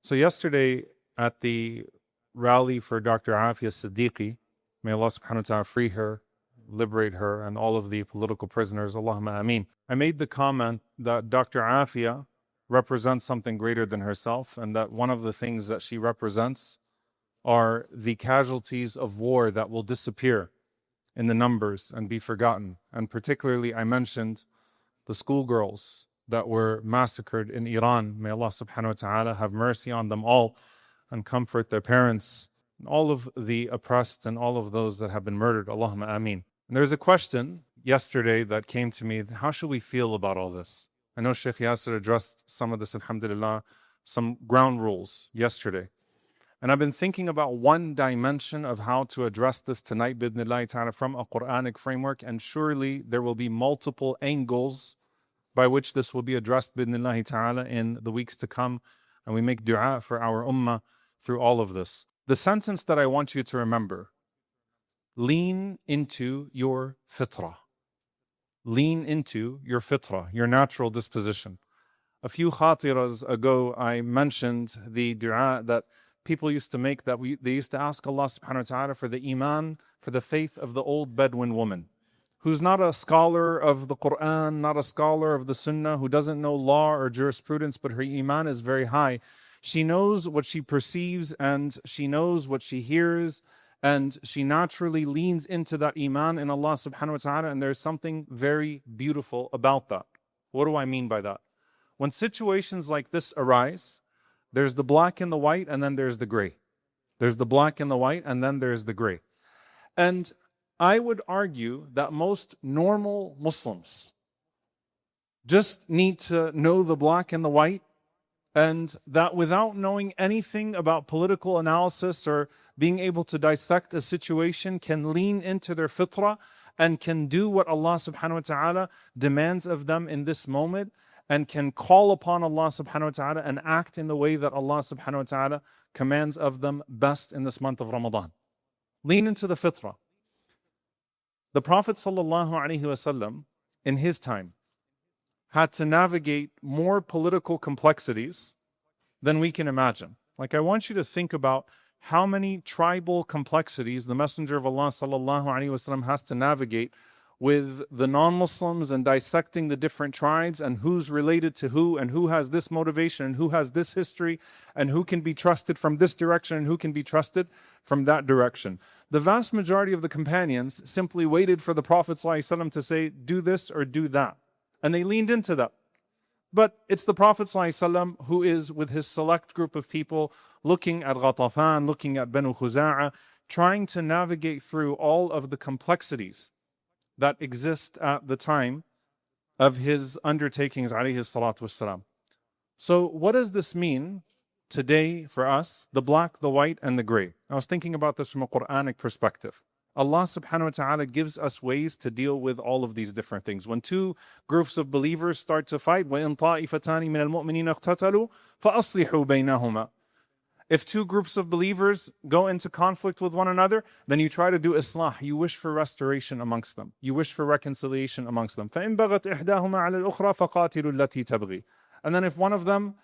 So yesterday at the rally for Dr. Afia Siddiqui, may Allah subhanahu wa ta'ala free her, liberate her, and all of the political prisoners, Allahumma ameen. I made the comment that Dr. Afia represents something greater than herself, and that one of the things that she represents are the casualties of war that will disappear in the numbers and be forgotten. And particularly, I mentioned the schoolgirls that were massacred in Iran. May Allah subhanahu wa ta'ala have mercy on them all and comfort their parents, and all of the oppressed and all of those that have been murdered. Allahumma ameen. And there's a question yesterday that came to me. How should we feel about all this? I know Sheikh Yasser addressed some of this, alhamdulillah, some ground rules yesterday. And I've been thinking about one dimension of how to address this tonight, bidnillahi ta'ala, from a Quranic framework. And surely there will be multiple angles by which this will be addressed, bidnillahi ta'ala, in the weeks to come. And we make dua for our ummah through all of this. The sentence that I want you to remember: lean into your fitrah. Lean into your fitrah, your natural disposition. A few khatiras ago, I mentioned the dua that people used to make, that they used to ask Allah subhanahu wa ta'ala for the Iman, for the faith of the old Bedouin woman, who's not a scholar of the Quran, not a scholar of the Sunnah, who doesn't know law or jurisprudence, but her Iman is very high. She knows what she perceives and she knows what she hears, and she naturally leans into that Iman in Allah subhanahu wa ta'ala, and there's something very beautiful about that. What do I mean by that? When situations like this arise, there's the black and the white, and then there's the gray. There's the black and the white, and then there's the gray. And I would argue that most normal Muslims just need to know the black and the white, and that without knowing anything about political analysis or being able to dissect a situation, can lean into their fitrah and can do what Allah subhanahu wa ta'ala demands of them in this moment, and can call upon Allah subhanahu wa ta'ala and act in the way that Allah subhanahu wa ta'ala commands of them best in this month of Ramadan. Lean into the fitrah. The Prophet sallallahu alaihi wasallam in his time had to navigate more political complexities than we can imagine. Like, I want you to think about how many tribal complexities the Messenger of Allah sallallahu alaihi wasallam has to navigate with the non-Muslims, and dissecting the different tribes and who's related to who, and who has this motivation and who has this history, and who can be trusted from this direction and who can be trusted from that direction. The vast majority of the companions simply waited for the Prophet ﷺ to say, do this or do that. And they leaned into that. But it's the Prophet ﷺ who is with his select group of people, looking at Ghatafan, looking at Banu Khuza'a, trying to navigate through all of the complexities that exist at the time of his undertakings, alayhi salatu wassalam. So what does this mean today for us, the black, the white, and the gray? I was thinking about this from a Quranic perspective. Allah subhanahu wa ta'ala gives us ways to deal with all of these different things. When two groups of believers start to fight, وَإِن طَائِفَتَانِ مِنَ الْمُؤْمِنِينَ اقْتَتَلُوا فَأَصْلِحُوا بَيْنَهُمَا. If two groups of believers go into conflict with one another, then you try to do islah. You wish for restoration amongst them. You wish for reconciliation amongst them. فَإِن بَغَتْ إِحْدَاهُمَا عَلَى الْأُخْرَى فَقَاتِلُوا الَّتِي تَبْغِي. And then if one of them,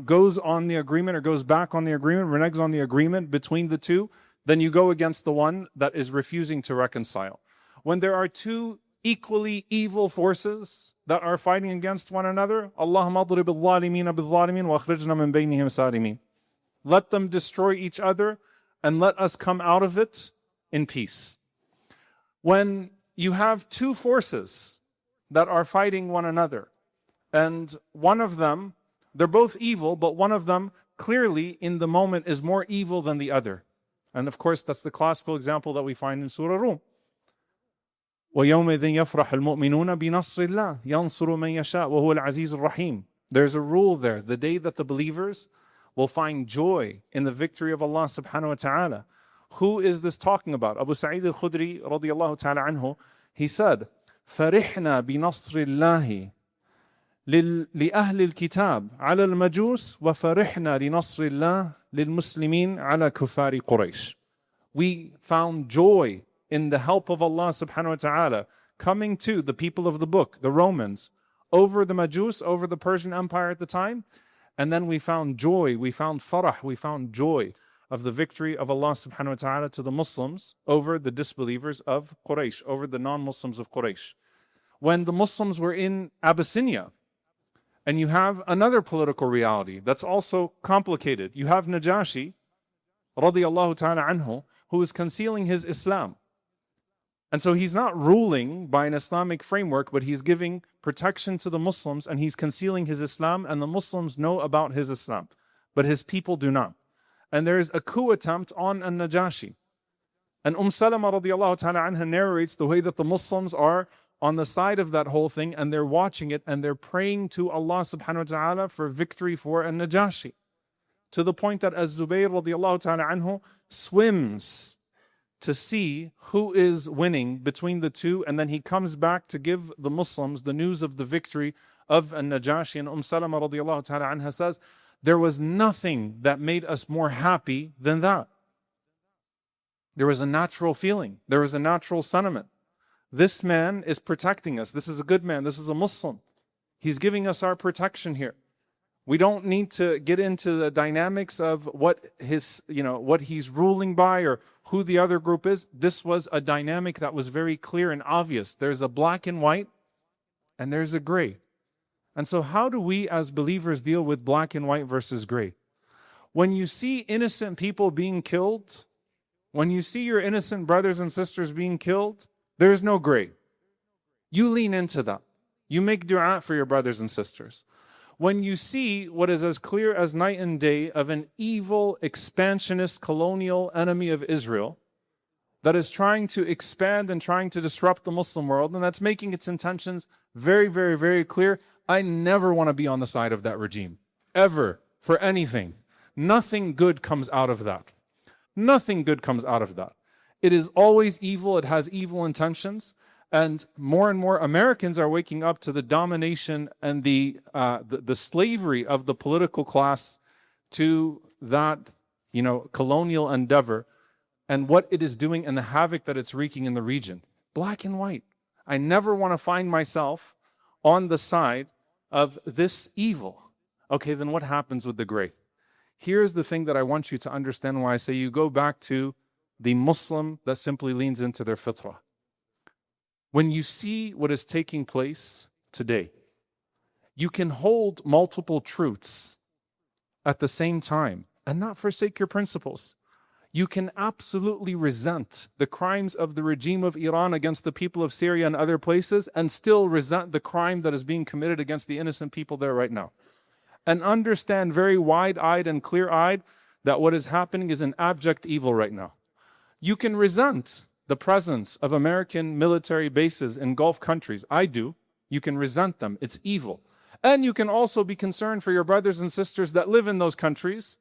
goes on the agreement or goes back on the agreement, reneges on the agreement between the two, then you go against the one that is refusing to reconcile. When there are two equally evil forces that are fighting against one another, Allahumma adrib al-zalimina bil-zalimin wa akhrijna min baynihim salimin. Let them destroy each other and let us come out of it in peace. When you have two forces that are fighting one another, and one of them, they're both evil, but one of them clearly in the moment is more evil than the other. And of course, that's the classical example that we find in Surah Rum. وَيَوْمَئِذٍ يَفْرَحُ الْمُؤْمِنُونَ بِنَصْرِ اللَّهِ يَنْصُرُ مَنْ يَشَاءُ وَهُوَ الْعَزِيزُ الرَّحِيمُ. There's a rule there. The day that the believers will find joy in the victory of Allah subhanahu wa ta'ala. Who is this talking about? Abu Sa'id al-Khudri radiyallahu ta'ala anhu, he said, فَرِحْنَا بِنَصْرِ اللَّهِ لِأَهْلِ الْكِتَابِ عَلَى الْمَجُوسِ وَفَرِحْنَا لِنَصْرِ اللَّهِ لِلْمُسْلِمِينَ عَلَى كُفَارِ قُرَيْشِ. We found joy in the help of Allah subhanahu wa ta'ala coming to the people of the book, the Romans, over the Majus, over the Persian Empire at the time. And then we found joy, we found farah, we found joy of the victory of Allah subhanahu wa ta'ala to the Muslims over the disbelievers of Quraysh, over the non-Muslims of Quraysh. When the Muslims were in Abyssinia, and you have another political reality that's also complicated. You have Najashi, radiyallahu ta'ala anhu, who is concealing his Islam. And so he's not ruling by an Islamic framework, but he's giving protection to the Muslims and he's concealing his Islam, and the Muslims know about his Islam, but his people do not. And there is a coup attempt on Najashi. And Salama radiyallahu ta'ala anha narrates the way that the Muslims are on the side of that whole thing, and they're watching it and they're praying to Allah subhanahu wa ta'ala for victory for Najashi. To the point that Az-Zubayr radiyallahu ta'ala anhu swims to see who is winning between the two, and then he comes back to give the Muslims the news of the victory of Najashi. And Salama radiyallahu ta'ala anha says, there was nothing that made us more happy than that. There was a natural feeling. There was a natural sentiment. This man is protecting us. This is a good man. This is a Muslim. He's giving us our protection here. We don't need to get into the dynamics of what he's ruling by or who the other group is. This was a dynamic that was very clear and obvious. There's a black and white and there's a gray. And so how do we as believers deal with black and white versus gray? When you see innocent people being killed, when you see your innocent brothers and sisters being killed, there is no gray. You lean into that. You make dua for your brothers and sisters. When you see what is as clear as night and day of an evil, expansionist, colonial enemy of Israel that is trying to expand and trying to disrupt the Muslim world, and that's making its intentions very, very, very clear, I never want to be on the side of that regime. Ever. For anything. Nothing good comes out of that. Nothing good comes out of that. It is always evil. It has evil intentions. And more Americans are waking up to the domination and the slavery of the political class to that, colonial endeavor and what it is doing and the havoc that it's wreaking in the region. Black and white. I never want to find myself on the side of this evil. Okay, then what happens with the gray? Here's the thing that I want you to understand why I say you go back to the Muslim that simply leans into their fitrah. When you see what is taking place today, you can hold multiple truths at the same time and not forsake your principles. You can absolutely resent the crimes of the regime of Iran against the people of Syria and other places and still resent the crime that is being committed against the innocent people there right now. And understand very wide-eyed and clear-eyed that what is happening is an abject evil right now. You can resent the presence of American military bases in Gulf countries. I do. You can resent them. It's evil. And you can also be concerned for your brothers and sisters that live in those countries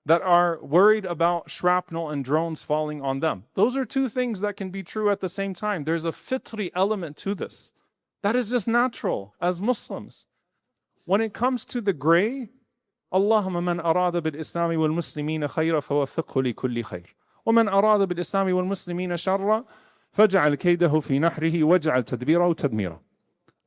that are worried about shrapnel and drones falling on them. Those are two things that can be true at the same time. There's a fitri element to this. That is just natural as Muslims. When it comes to the gray, Allahumma man arada bil islami wal muslimina khayra fawaffiqhu li kulli khayr. ومن أراد بالإسلام والمسلمين شرا فجعل كيده في نحره وجعل تدبيره تدميرا.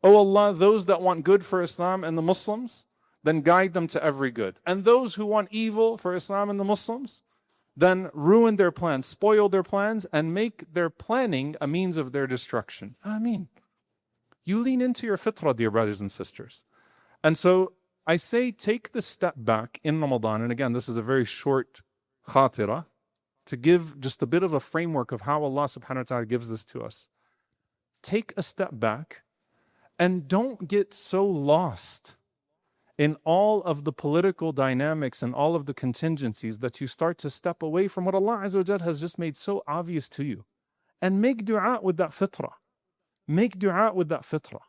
O Allah, those that want good for Islam and the Muslims, then guide them to every good. And those who want evil for Islam and the Muslims, then ruin their plans, spoil their plans, and make their planning a means of their destruction. Ameen. You lean into your fitrah, dear brothers and sisters. And so I say take the step back in Ramadan, and again, this is a very short khatira, to give just a bit of a framework of how Allah subhanahu wa ta'ala gives this to us. Take a step back and don't get so lost in all of the political dynamics and all of the contingencies that you start to step away from what Allah Azza wa Jal has just made so obvious to you. And make dua with that fitrah. Make dua with that fitrah.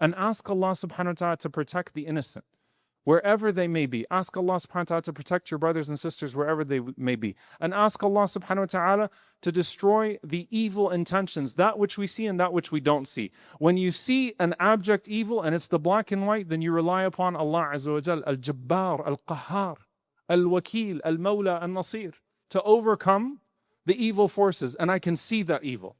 And ask Allah subhanahu wa ta'ala to protect the innocent, wherever they may be. Ask Allah subhanahu wa ta'ala to protect your brothers and sisters wherever they may be. And ask Allah subhanahu wa ta'ala to destroy the evil intentions, that which we see and that which we don't see. When you see an abject evil and it's the black and white, then you rely upon Allah Azza wa Jal, Al-Jabbar, Al-Qahhar, Al-Wakil, Al-Mawla, Al-Nasir, to overcome the evil forces. And I can see that evil.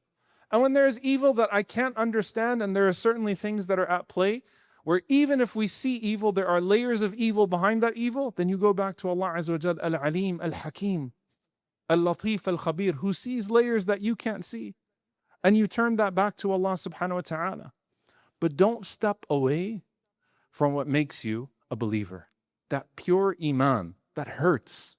And when there is evil that I can't understand, and there are certainly things that are at play, where even if we see evil, there are layers of evil behind that evil, then you go back to Allah Azza wa Jal, Al-Alim, Al-Hakim, Al-Latif, Al-Khabir, who sees layers that you can't see. And you turn that back to Allah subhanahu wa ta'ala. But don't step away from what makes you a believer. That pure Iman that hurts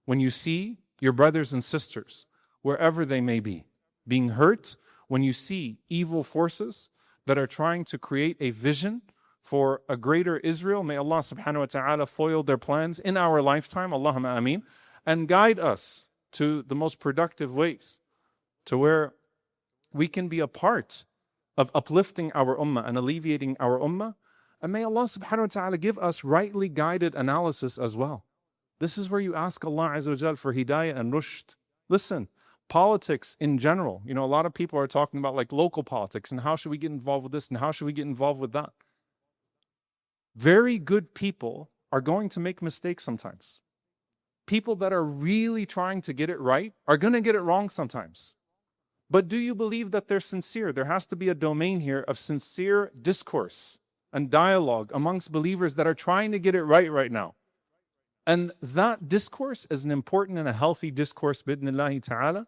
when you see your brothers and sisters, wherever they may be, being hurt when you see evil forces that are trying to create a vision for a greater Israel. May Allah subhanahu wa ta'ala foil their plans in our lifetime, Allahumma ameen, and guide us to the most productive ways, to where we can be a part of uplifting our ummah and alleviating our ummah. And may Allah subhanahu wa ta'ala give us rightly guided analysis as well. This is where you ask Allah Azza wa Jal for hidayah and rushd. Listen, politics in general, a lot of people are talking about like local politics and how should we get involved with this and how should we get involved with that. Very good people are going to make mistakes sometimes. People that are really trying to get it right are going to get it wrong sometimes. But do you believe that they're sincere? There has to be a domain here of sincere discourse and dialogue amongst believers that are trying to get it right now. And that discourse is an important and a healthy discourse, bidnillahi ta'ala,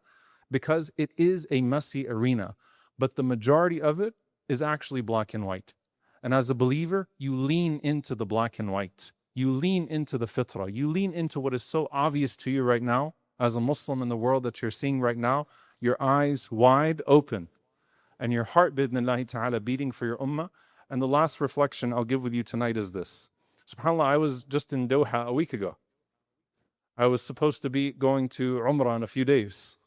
because it is a messy arena. But the majority of it is actually black and white. And as a believer, you lean into the black and white. You lean into the fitrah. You lean into what is so obvious to you right now, as a Muslim in the world that you're seeing right now, your eyes wide open, and your heart, bidnillahi ta'ala, beating for your ummah. And the last reflection I'll give with you tonight is this. SubhanAllah, I was just in Doha a week ago. I was supposed to be going to Umrah in a few days.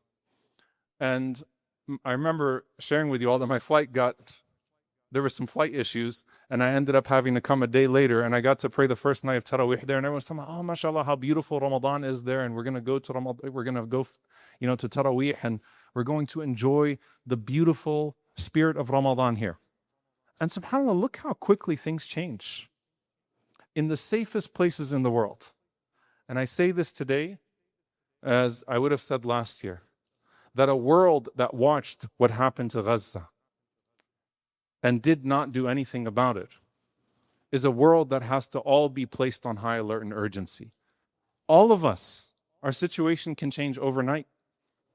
And I remember sharing with you all that my flight there were some flight issues, and I ended up having to come a day later, and I got to pray the first night of Taraweeh there, and everyone's talking about, oh, mashallah, how beautiful Ramadan is there, and we're going to go to Ramadan, we're going to go, to Taraweeh, and we're going to enjoy the beautiful spirit of Ramadan here. And subhanAllah, look how quickly things change in the safest places in the world. And I say this today, as I would have said last year, that a world that watched what happened to Gaza and did not do anything about it is a world that has to all be placed on high alert and urgency. All of us, our situation can change overnight.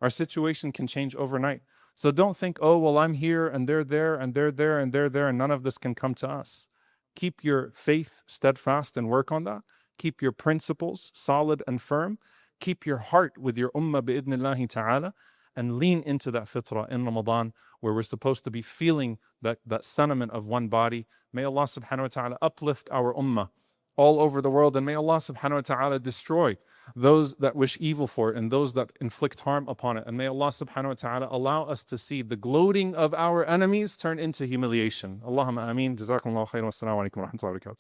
Our situation can change overnight. So don't think, oh, well, I'm here and they're there and they're there and they're there and none of this can come to us. Keep your faith steadfast and work on that. Keep your principles solid and firm. Keep your heart with your ummah bi'idhnillahi ta'ala, and lean into that fitrah in Ramadan, where we're supposed to be feeling that sentiment of one body. May Allah subhanahu wa ta'ala uplift our ummah all over the world, and may Allah subhanahu wa ta'ala destroy those that wish evil for it and those that inflict harm upon it. And may Allah subhanahu wa ta'ala allow us to see the gloating of our enemies turn into humiliation. Allahumma ameen. Jazakumullahu khairan. Wassalamu alaikum wa rahmatullahi wa barakatuh.